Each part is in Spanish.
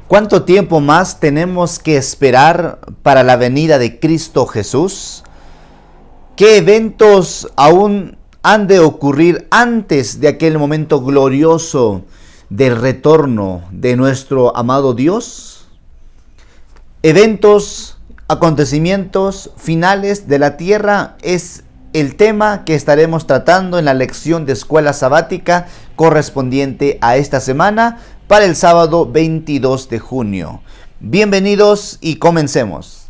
¿Cuánto tiempo más tenemos que esperar para la venida de Cristo Jesús? ¿Qué eventos aún han de ocurrir antes de aquel momento glorioso del retorno de nuestro amado Dios? Eventos, acontecimientos finales de la tierra es el tema que estaremos tratando en la lección de escuela sabática correspondiente a esta semana para el sábado 22 de junio. Bienvenidos y comencemos.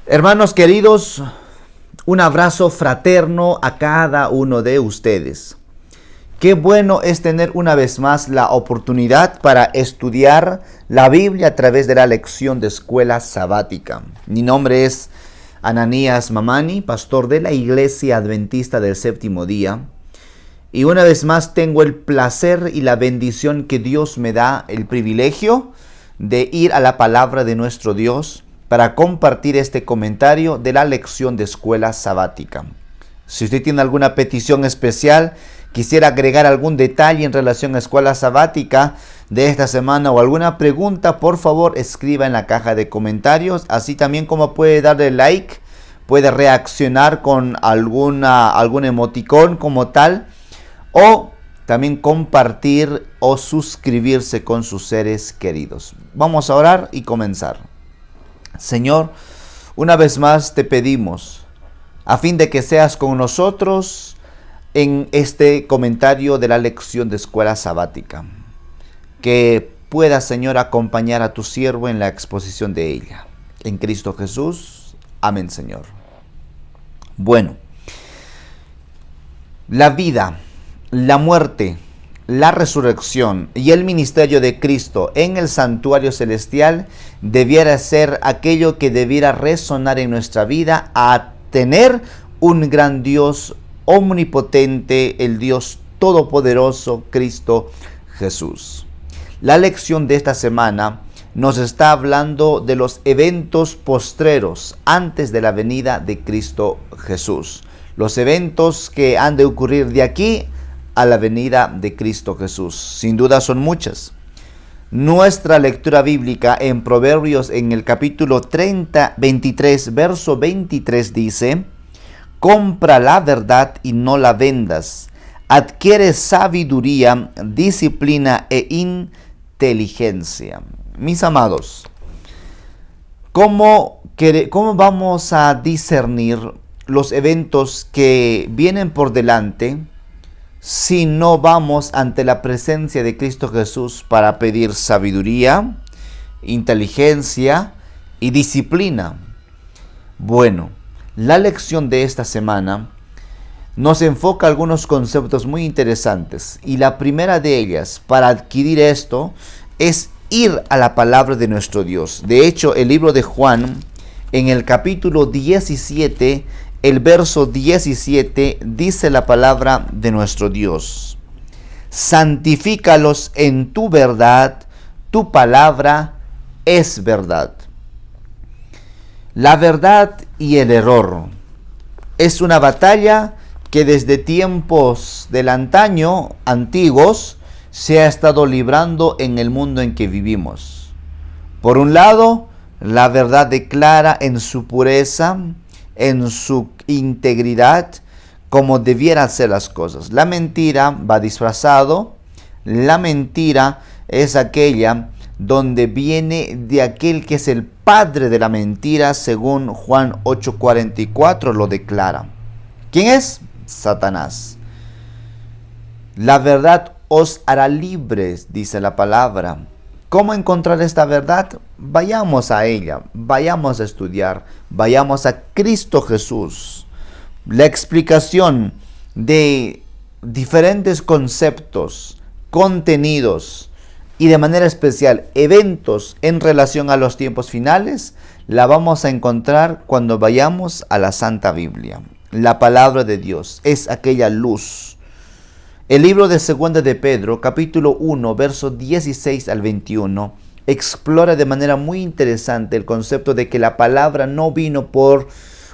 Hermanos queridos, un abrazo fraterno a cada uno de ustedes. Qué bueno es tener una vez más la oportunidad para estudiar la Biblia a través de la lección de escuela sabática. Mi nombre es Ananías Mamani, pastor de la Iglesia Adventista del Séptimo Día. Y una vez más tengo el placer y la bendición que Dios me da, el privilegio de ir a la palabra de nuestro Dios para compartir este comentario de la lección de escuela sabática. Si usted tiene alguna petición especial, quisiera agregar algún detalle en relación a escuela sabática de esta semana o alguna pregunta, por favor escriba en la caja de comentarios, así también como puede darle like, puede reaccionar con algún emoticón como tal, o también compartir o suscribirse con sus seres queridos. Vamos a orar y comenzar. Señor, una vez más te pedimos, a fin de que seas con nosotros en este comentario de la lección de escuela sabática, que pueda, Señor, acompañar a tu siervo en la exposición de ella. En Cristo Jesús. Amén, Señor. Bueno, la vida, la muerte, la resurrección y el ministerio de Cristo en el santuario celestial debiera ser aquello que debiera resonar en nuestra vida a tener un gran Dios omnipotente, el Dios todopoderoso, Cristo Jesús. La lección de esta semana nos está hablando de los eventos postreros antes de la venida de Cristo Jesús. Los eventos que han de ocurrir de aquí a la venida de Cristo Jesús. Sin duda son muchas. Nuestra lectura bíblica en Proverbios en el capítulo 23, verso 23 dice: compra la verdad y no la vendas. Adquiere sabiduría, disciplina e inteligencia. Mis amados, ¿cómo vamos a discernir los eventos que vienen por delante si no vamos ante la presencia de Cristo Jesús para pedir sabiduría, inteligencia y disciplina? Bueno, la lección de esta semana nos enfoca algunos conceptos muy interesantes, y la primera de ellas para adquirir esto es ir a la palabra de nuestro Dios. De hecho, el libro de Juan, en el capítulo 17, el verso 17, dice la palabra de nuestro Dios: santifícalos en tu verdad, tu palabra es verdad. La verdad y el error es una batalla que desde tiempos del antaño, antiguos, se ha estado librando en el mundo en que vivimos. Por un lado, la verdad declara en su pureza, en su integridad, como debieran ser las cosas. La mentira va disfrazado. La mentira es aquella donde viene de aquel que es el padre de la mentira, según Juan 8:44 lo declara. ¿Quién es? Satanás. La verdad os hará libres, dice la palabra. ¿Cómo encontrar esta verdad? Vayamos a ella, vayamos a estudiar, vayamos a Cristo Jesús. La explicación de diferentes conceptos, contenidos y de manera especial eventos en relación a los tiempos finales, la vamos a encontrar cuando vayamos a la Santa Biblia. La palabra de Dios es aquella luz. El libro de 2 de Pedro, capítulo 1, versos 16 al 21, explora de manera muy interesante el concepto de que la palabra no vino por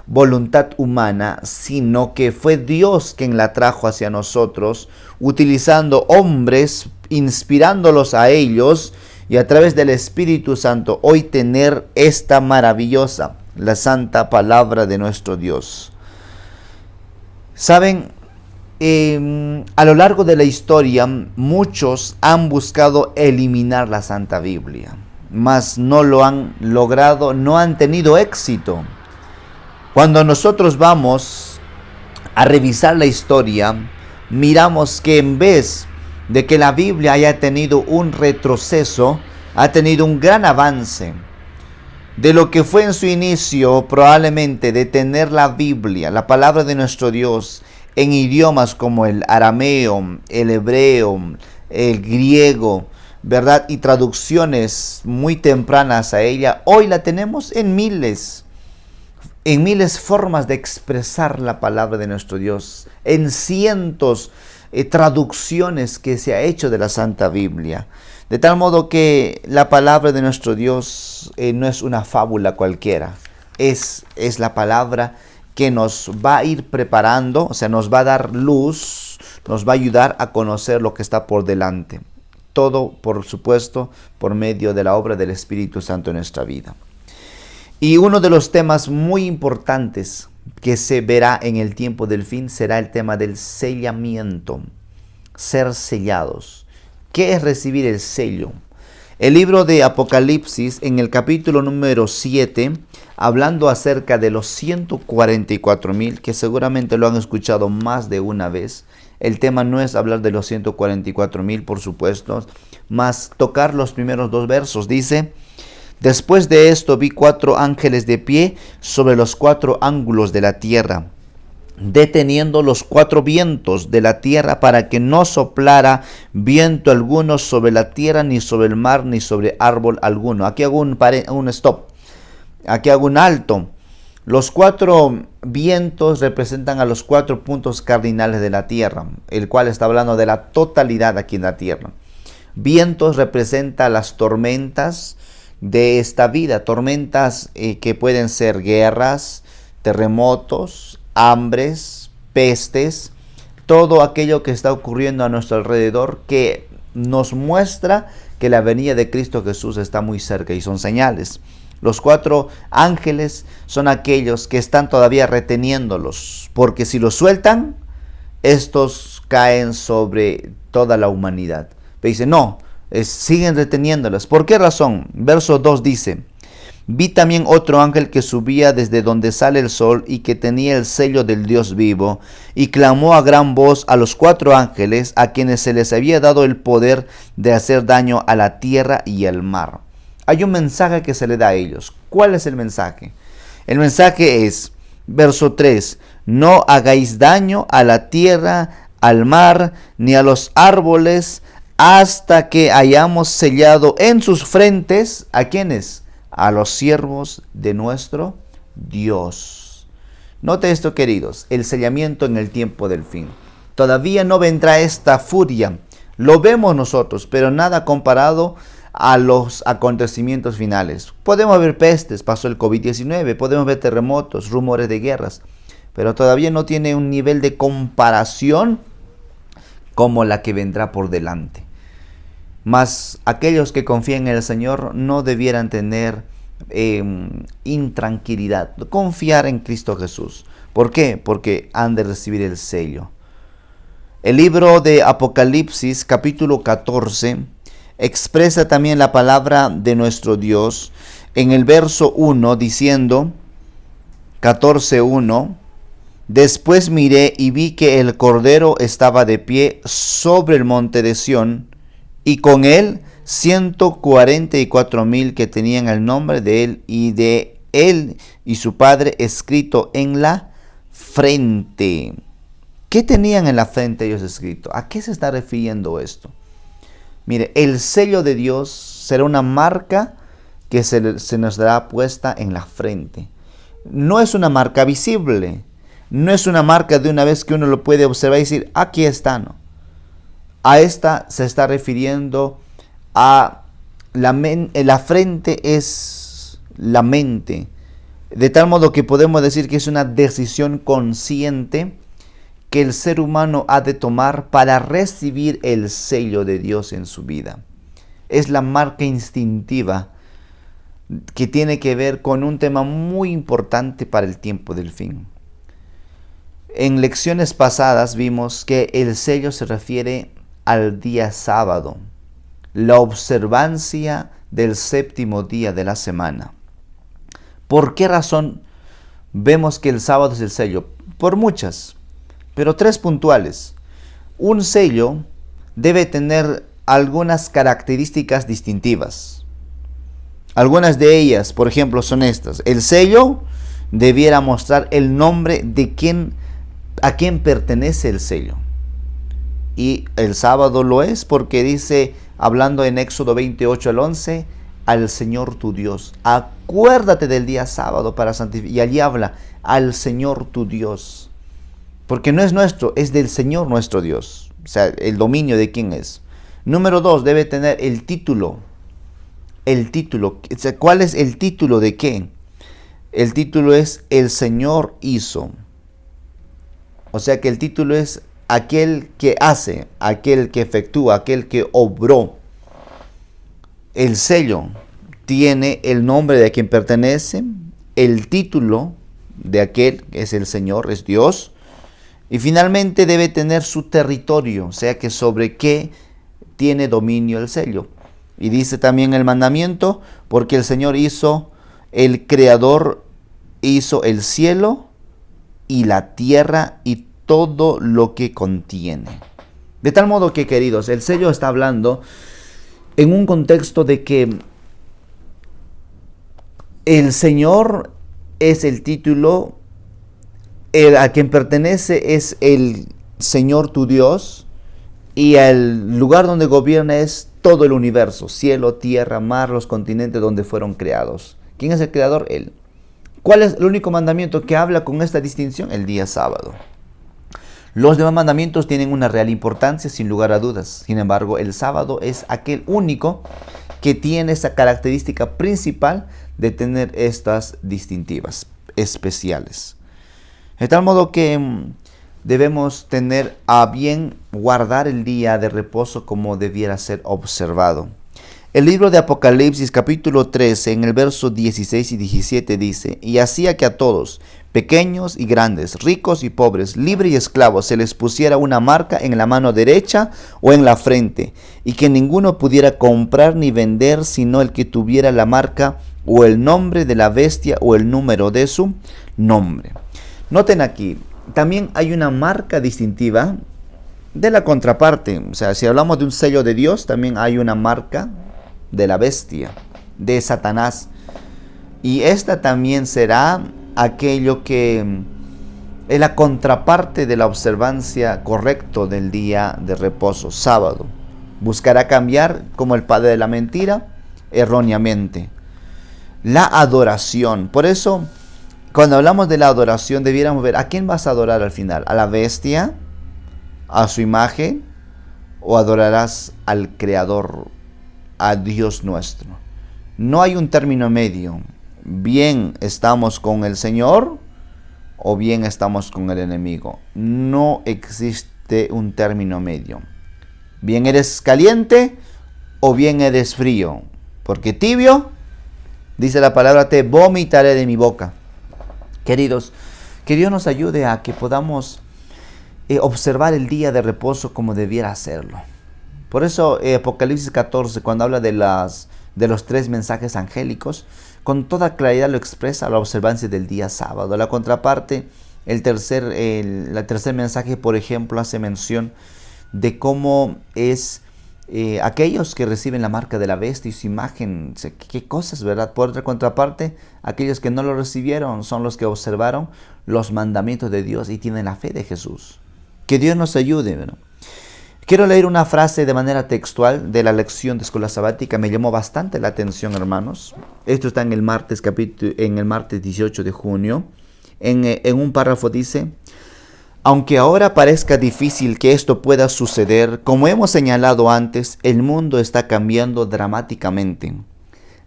voluntad humana, sino que fue Dios quien la trajo hacia nosotros, utilizando hombres, inspirándolos a ellos, y a través del Espíritu Santo hoy tener esta maravillosa, la santa palabra de nuestro Dios. Saben, a lo largo de la historia muchos han buscado eliminar la Santa Biblia, mas no lo han logrado, no han tenido éxito. Cuando nosotros vamos a revisar la historia, miramos que en vez de que la Biblia haya tenido un retroceso, ha tenido un gran avance. De lo que fue en su inicio, probablemente de tener la Biblia, la palabra de nuestro Dios, en idiomas como el arameo, el hebreo, el griego, ¿verdad? Y traducciones muy tempranas a ella, hoy la tenemos en miles formas de expresar la palabra de nuestro Dios, en cientos traducciones que se ha hecho de la Santa Biblia. De tal modo que la palabra de nuestro Dios no es una fábula cualquiera, es la palabra que nos va a ir preparando, o sea, nos va a dar luz, nos va a ayudar a conocer lo que está por delante. Todo, por supuesto, por medio de la obra del Espíritu Santo en nuestra vida. Y uno de los temas muy importantes que se verá en el tiempo del fin será el tema del sellamiento, ser sellados. ¿Qué es recibir el sello? El libro de Apocalipsis, en el capítulo número 7, hablando acerca de los 144,000, que seguramente lo han escuchado más de una vez. El tema no es hablar de los 144,000, por supuesto, mas tocar los primeros 2 versos. Dice: después de esto vi 4 ángeles de pie sobre los 4 ángulos de la tierra, deteniendo los 4 vientos de la tierra para que no soplara viento alguno sobre la tierra, ni sobre el mar, ni sobre árbol alguno. Aquí hago un stop, aquí hago un alto. Los 4 vientos representan a los 4 puntos cardinales de la tierra, el cual está hablando de la totalidad aquí en la tierra. Vientos representa las tormentas de esta vida, tormentas que pueden ser guerras, terremotos, hambres, pestes, todo aquello que está ocurriendo a nuestro alrededor que nos muestra que la venida de Cristo Jesús está muy cerca y son señales. Los 4 ángeles son aquellos que están todavía reteniéndolos, porque si los sueltan, estos caen sobre toda la humanidad. Pero dice, no, siguen reteniéndolos. ¿Por qué razón? Verso 2 dice: vi también otro ángel que subía desde donde sale el sol y que tenía el sello del Dios vivo, y clamó a gran voz a los 4 ángeles a quienes se les había dado el poder de hacer daño a la tierra y al mar. Hay un mensaje que se le da a ellos. ¿Cuál es el mensaje? El mensaje es, verso 3, no hagáis daño a la tierra, al mar, ni a los árboles, hasta que hayamos sellado en sus frentes, ¿a quiénes? A los siervos de nuestro Dios. Note esto, queridos, el sellamiento en el tiempo del fin. Todavía no vendrá esta furia. Lo vemos nosotros, pero nada comparado a los acontecimientos finales. Podemos ver pestes, pasó el COVID-19, podemos ver terremotos, rumores de guerras, pero todavía no tiene un nivel de comparación como la que vendrá por delante. Mas aquellos que confían en el Señor no debieran tener intranquilidad, confiar en Cristo Jesús. ¿Por qué? Porque han de recibir el sello. El libro de Apocalipsis, capítulo 14, expresa también la palabra de nuestro Dios en el verso 1 diciendo, 14:1, después miré y vi que el Cordero estaba de pie sobre el monte de Sión, y con él 144,000 que tenían el nombre de él y su Padre escrito en la frente. ¿Qué tenían en la frente ellos escrito? ¿A qué se está refiriendo esto? Mire, el sello de Dios será una marca que se nos dará puesta en la frente. No es una marca visible, no es una marca de una vez que uno lo puede observar y decir, aquí está, no. A esta se está refiriendo a la frente es la mente, de tal modo que podemos decir que es una decisión consciente que el ser humano ha de tomar para recibir el sello de Dios en su vida. Es la marca instintiva que tiene que ver con un tema muy importante para el tiempo del fin. En lecciones pasadas vimos que el sello se refiere al día sábado, la observancia del séptimo día de la semana. ¿Por qué razón vemos que el sábado es el sello? Por muchas, pero tres puntuales. Un sello debe tener algunas características distintivas. Algunas de ellas, por ejemplo, son estas. El sello debiera mostrar el nombre de a quién pertenece el sello. Y el sábado lo es porque dice, hablando en Éxodo 28 al 11, al Señor tu Dios. Acuérdate del día sábado para santificar. Y allí habla, al Señor tu Dios. Porque no es nuestro, es del Señor nuestro Dios. O sea, el dominio de quién es. Número 2, debe tener el título. El título. O sea, ¿cuál es el título de qué? El título es El Señor hizo. O sea que el título es aquel que hace, aquel que efectúa, aquel que obró. El sello tiene el nombre de quien pertenece, el título de aquel que es el Señor, es Dios. Y finalmente debe tener su territorio, o sea que sobre qué tiene dominio el sello. Y dice también el mandamiento, porque el Señor el Creador hizo el cielo y la tierra y todo lo que contiene. De tal modo que, queridos, el sello está hablando en un contexto de que el Señor es el título, a quien pertenece es el Señor tu Dios, y el lugar donde gobierna es todo el universo, cielo, tierra, mar, los continentes donde fueron creados. ¿Quién es el creador? Él. ¿Cuál es el único mandamiento que habla con esta distinción? El día sábado. Los demás mandamientos tienen una real importancia, sin lugar a dudas. Sin embargo, el sábado es aquel único que tiene esa característica principal de tener estas distintivas especiales. De tal modo que debemos tener a bien guardar el día de reposo como debiera ser observado. El libro de Apocalipsis capítulo 13 en el verso 16 y 17 dice: y hacía que a todos, pequeños y grandes, ricos y pobres, libres y esclavos, se les pusiera una marca en la mano derecha o en la frente, y que ninguno pudiera comprar ni vender sino el que tuviera la marca o el nombre de la bestia o el número de su nombre. Noten aquí, también hay una marca distintiva de la contraparte. O sea, si hablamos de un sello de Dios, también hay una marca de la bestia, de Satanás. Y esta también será aquello que es la contraparte de la observancia correcta del día de reposo, sábado. Buscará cambiar, como el padre de la mentira, erróneamente. La adoración. Por eso, cuando hablamos de la adoración, debiéramos ver a quién vas a adorar al final. ¿A la bestia? ¿A su imagen? ¿O adorarás al Creador, a Dios nuestro? No hay un término medio. Bien estamos con el Señor o bien estamos con el enemigo. No existe un término medio. Bien eres caliente o bien eres frío. Porque tibio, dice la palabra, te vomitaré de mi boca. Queridos, que Dios nos ayude a que podamos observar el día de reposo como debiera hacerlo. Por eso Apocalipsis 14, cuando habla de los 3 mensajes angélicos, con toda claridad lo expresa la observancia del día sábado. La contraparte, el tercer mensaje, por ejemplo, hace mención de cómo es aquellos que reciben la marca de la bestia y su imagen. ¿Qué cosas, verdad? Por otra contraparte, aquellos que no lo recibieron son los que observaron los mandamientos de Dios y tienen la fe de Jesús. Que Dios nos ayude, ¿verdad? Quiero leer una frase de manera textual de la lección de escuela sabática. Me llamó bastante la atención, hermanos. Esto está en el martes 18 de junio. En un párrafo dice: Aunque ahora parezca difícil que esto pueda suceder, como hemos señalado antes, el mundo está cambiando dramáticamente.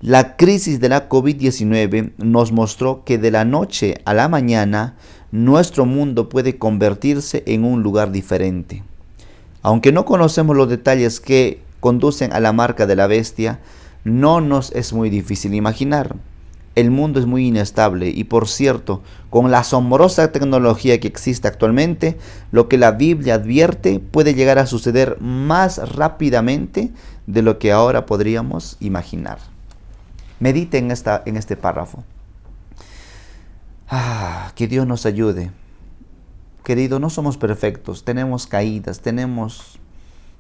La crisis de la COVID-19 nos mostró que de la noche a la mañana nuestro mundo puede convertirse en un lugar diferente. Aunque no conocemos los detalles que conducen a la marca de la bestia, no nos es muy difícil imaginar. El mundo es muy inestable y, por cierto, con la asombrosa tecnología que existe actualmente, lo que la Biblia advierte puede llegar a suceder más rápidamente de lo que ahora podríamos imaginar. Medite en este párrafo. Que Dios nos ayude. Querido, no somos perfectos, tenemos caídas, tenemos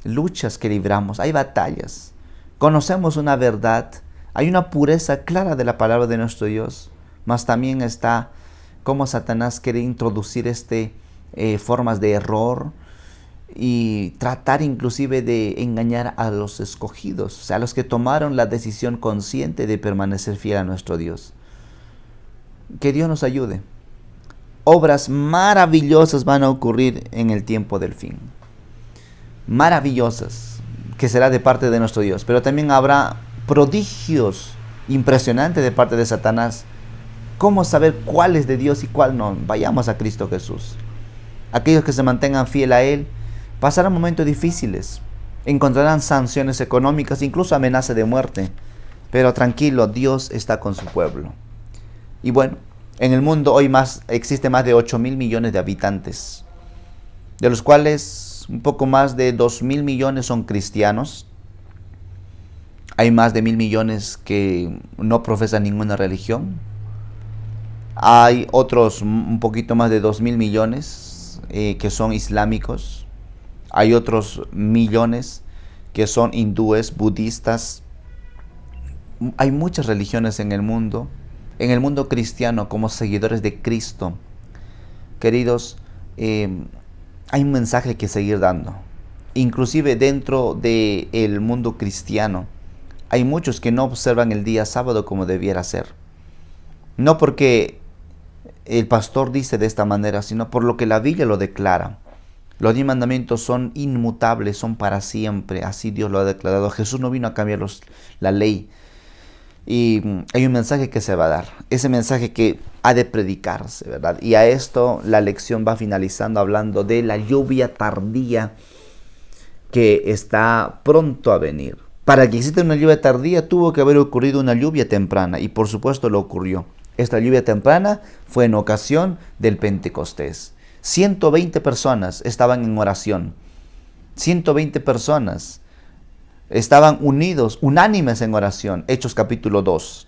luchas que libramos, hay batallas. Conocemos una verdad, hay una pureza clara de la palabra de nuestro Dios, mas también está cómo Satanás quiere introducir formas de error y tratar inclusive de engañar a los escogidos, o sea, a los que tomaron la decisión consciente de permanecer fiel a nuestro Dios. Que Dios nos ayude. Obras maravillosas van a ocurrir en el tiempo del fin. Maravillosas, que será de parte de nuestro Dios. Pero también habrá prodigios impresionantes de parte de Satanás. ¿Cómo saber cuál es de Dios y cuál no? Vayamos a Cristo Jesús. Aquellos que se mantengan fiel a Él pasarán momentos difíciles. Encontrarán sanciones económicas, incluso amenaza de muerte. Pero tranquilo, Dios está con su pueblo. Y bueno, en el mundo hoy existe más de 8.000 millones de habitantes, de los cuales un poco más de 2.000 millones son cristianos. Hay más de 1.000 millones que no profesan ninguna religión. Hay otros un poquito más de 2.000 millones que son islámicos. Hay otros millones que son hindúes, budistas. Hay muchas religiones en el mundo cristiano, como seguidores de Cristo. Queridos, hay un mensaje que seguir dando. Inclusive dentro del mundo cristiano, hay muchos que no observan el día sábado como debiera ser. No porque el pastor dice de esta manera, sino por lo que la Biblia lo declara. Los 10 mandamientos son inmutables, son para siempre. Así Dios lo ha declarado. Jesús no vino a cambiar la ley. Y hay un mensaje que se va a dar, ese mensaje que ha de predicarse, ¿verdad? Y a esto la lección va finalizando hablando de la lluvia tardía que está pronto a venir. Para que exista una lluvia tardía tuvo que haber ocurrido una lluvia temprana, y por supuesto lo ocurrió. Esta lluvia temprana fue en ocasión del Pentecostés. 120 personas estaban en oración. 120 personas estaban unidos, unánimes en oración. Hechos capítulo 2.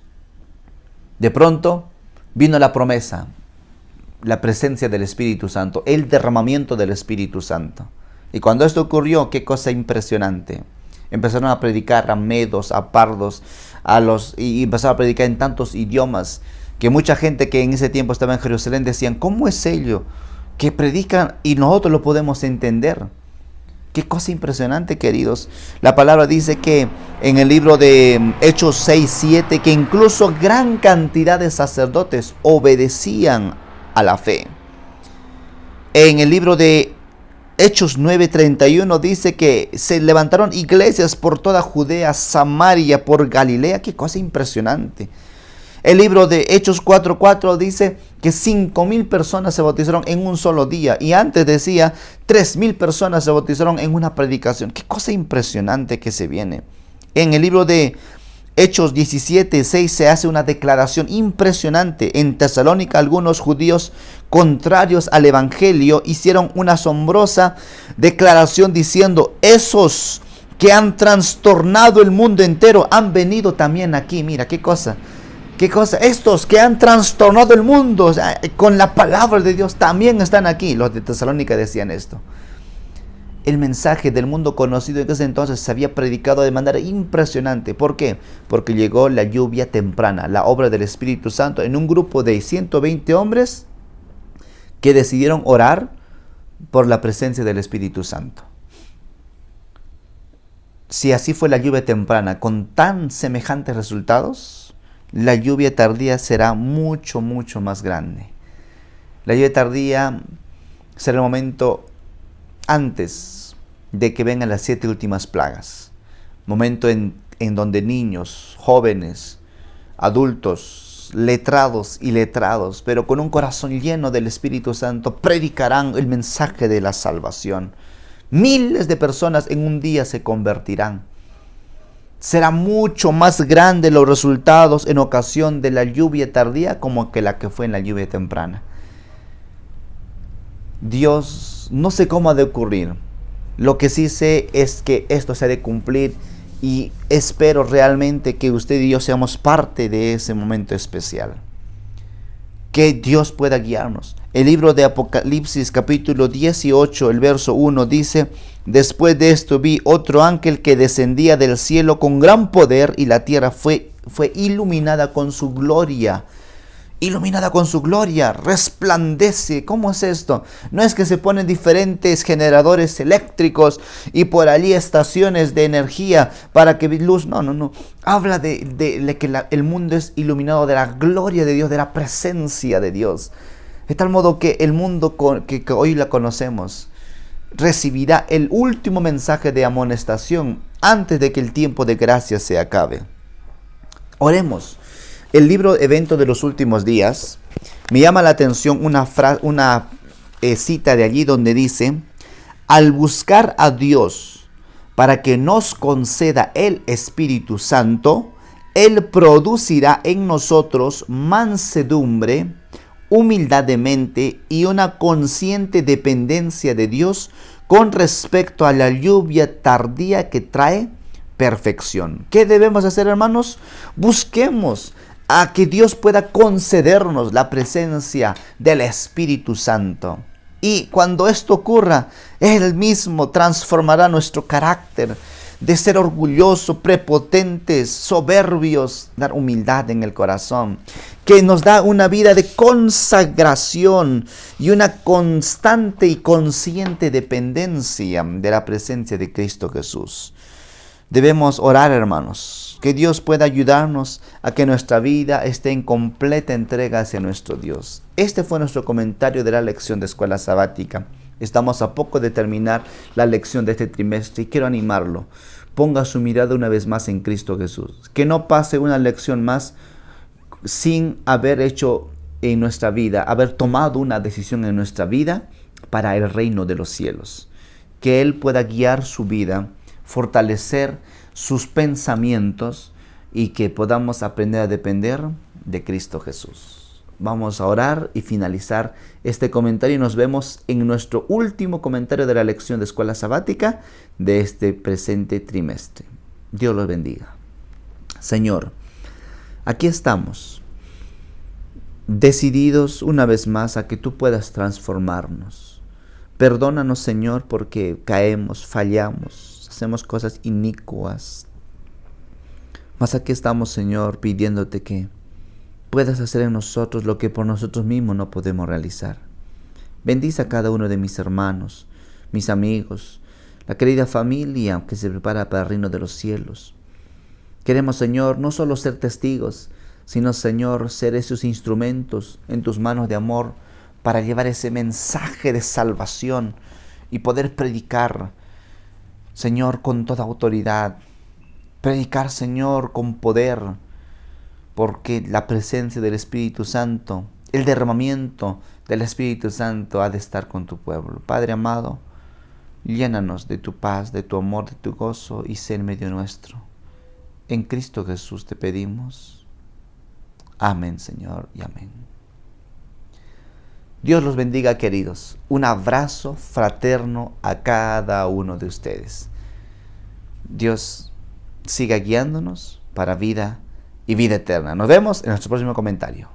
De pronto vino la promesa, la presencia del Espíritu Santo, el derramamiento del Espíritu Santo. Y cuando esto ocurrió, qué cosa impresionante. Empezaron a predicar a medos, a pardos, y empezaron a predicar en tantos idiomas, que mucha gente que en ese tiempo estaba en Jerusalén decían, ¿cómo es ello que predican y nosotros lo podemos entender? Qué cosa impresionante, queridos. La palabra dice que en el libro de Hechos 6:7, que incluso gran cantidad de sacerdotes obedecían a la fe. En el libro de Hechos 9:31 dice que se levantaron iglesias por toda Judea, Samaria, por Galilea. Qué cosa impresionante. El libro de Hechos 4:4 dice que 5.000 personas se bautizaron en un solo día. Y antes decía 3.000 personas se bautizaron en una predicación. Qué cosa impresionante que se viene. En el libro de Hechos 17:6 se hace una declaración impresionante. En Tesalónica algunos judíos contrarios al evangelio hicieron una asombrosa declaración diciendo, esos que han trastornado el mundo entero han venido también aquí. Mira, qué cosa. ¿Qué cosa? Estos que han trastornado el mundo, o sea, con la palabra de Dios también están aquí. Los de Tesalónica decían esto. El mensaje del mundo conocido en ese entonces se había predicado de manera impresionante. ¿Por qué? Porque llegó la lluvia temprana, la obra del Espíritu Santo en un grupo de 120 hombres que decidieron orar por la presencia del Espíritu Santo. Si así fue la lluvia temprana con tan semejantes resultados, la lluvia tardía será mucho, mucho más grande. La lluvia tardía Será el momento antes de que vengan las 7 últimas plagas. Momento en donde niños, jóvenes, adultos, letrados y letrados, pero con un corazón lleno del Espíritu Santo, predicarán el mensaje de la salvación. Miles de personas en un día se convertirán. Será mucho más grande los resultados en ocasión de la lluvia tardía como que la que fue en la lluvia temprana. Dios, no sé cómo ha de ocurrir. Lo que sí sé es que esto se ha de cumplir y espero realmente que usted y yo seamos parte de ese momento especial. Que Dios pueda guiarnos. El libro de Apocalipsis capítulo 18, el verso 1 dice: después de esto vi otro ángel que descendía del cielo con gran poder y la tierra fue iluminada con su gloria. Iluminada con su gloria, resplandece. ¿Cómo es esto? No es que se ponen diferentes generadores eléctricos y por allí estaciones de energía para que luz. No. Habla de que el mundo es iluminado de la gloria de Dios, de la presencia de Dios. De tal modo que el mundo que hoy la conocemos recibirá el último mensaje de amonestación antes de que el tiempo de gracia se acabe. Oremos. El libro Evento de los Últimos Días, me llama la atención una cita de allí donde dice: al buscar a Dios para que nos conceda el Espíritu Santo, Él producirá en nosotros mansedumbre, humildad de mente y una consciente dependencia de Dios con respecto a la lluvia tardía que trae perfección. ¿Qué debemos hacer, hermanos? Busquemos a que Dios pueda concedernos la presencia del Espíritu Santo. Y cuando esto ocurra, Él mismo transformará nuestro carácter de ser orgulloso, prepotentes, soberbios, dar humildad en el corazón, que nos da una vida de consagración y una constante y consciente dependencia de la presencia de Cristo Jesús. Debemos orar, hermanos, que Dios pueda ayudarnos a que nuestra vida esté en completa entrega hacia nuestro Dios. Este fue nuestro comentario de la lección de Escuela Sabática. Estamos a poco de terminar la lección de este trimestre y quiero animarlo. Ponga su mirada una vez más en Cristo Jesús. Que no pase una lección más sin haber hecho en nuestra vida, haber tomado una decisión en nuestra vida para el reino de los cielos. Que Él pueda guiar su vida, fortalecer sus pensamientos y que podamos aprender a depender de Cristo Jesús. Vamos a orar y finalizar este comentario y nos vemos en nuestro último comentario de la lección de Escuela Sabática de este presente trimestre. Dios los bendiga. Señor, aquí estamos, decididos una vez más a que tú puedas transformarnos. Perdónanos, Señor, porque caemos, fallamos, hacemos cosas inicuas. Mas aquí estamos, Señor, pidiéndote que puedas hacer en nosotros lo que por nosotros mismos no podemos realizar. Bendice a cada uno de mis hermanos, mis amigos, la querida familia que se prepara para el reino de los cielos. Queremos, Señor, no solo ser testigos, sino, Señor, ser esos instrumentos en tus manos de amor para llevar ese mensaje de salvación y poder predicar, Señor, con toda autoridad. Predicar, Señor, con poder, porque la presencia del Espíritu Santo, el derramamiento del Espíritu Santo ha de estar con tu pueblo. Padre amado, llénanos de tu paz, de tu amor, de tu gozo y sé en medio nuestro. En Cristo Jesús te pedimos. Amén, Señor, y amén. Dios los bendiga, queridos. Un abrazo fraterno a cada uno de ustedes. Dios siga guiándonos para vida y vida eterna. Nos vemos en nuestro próximo comentario.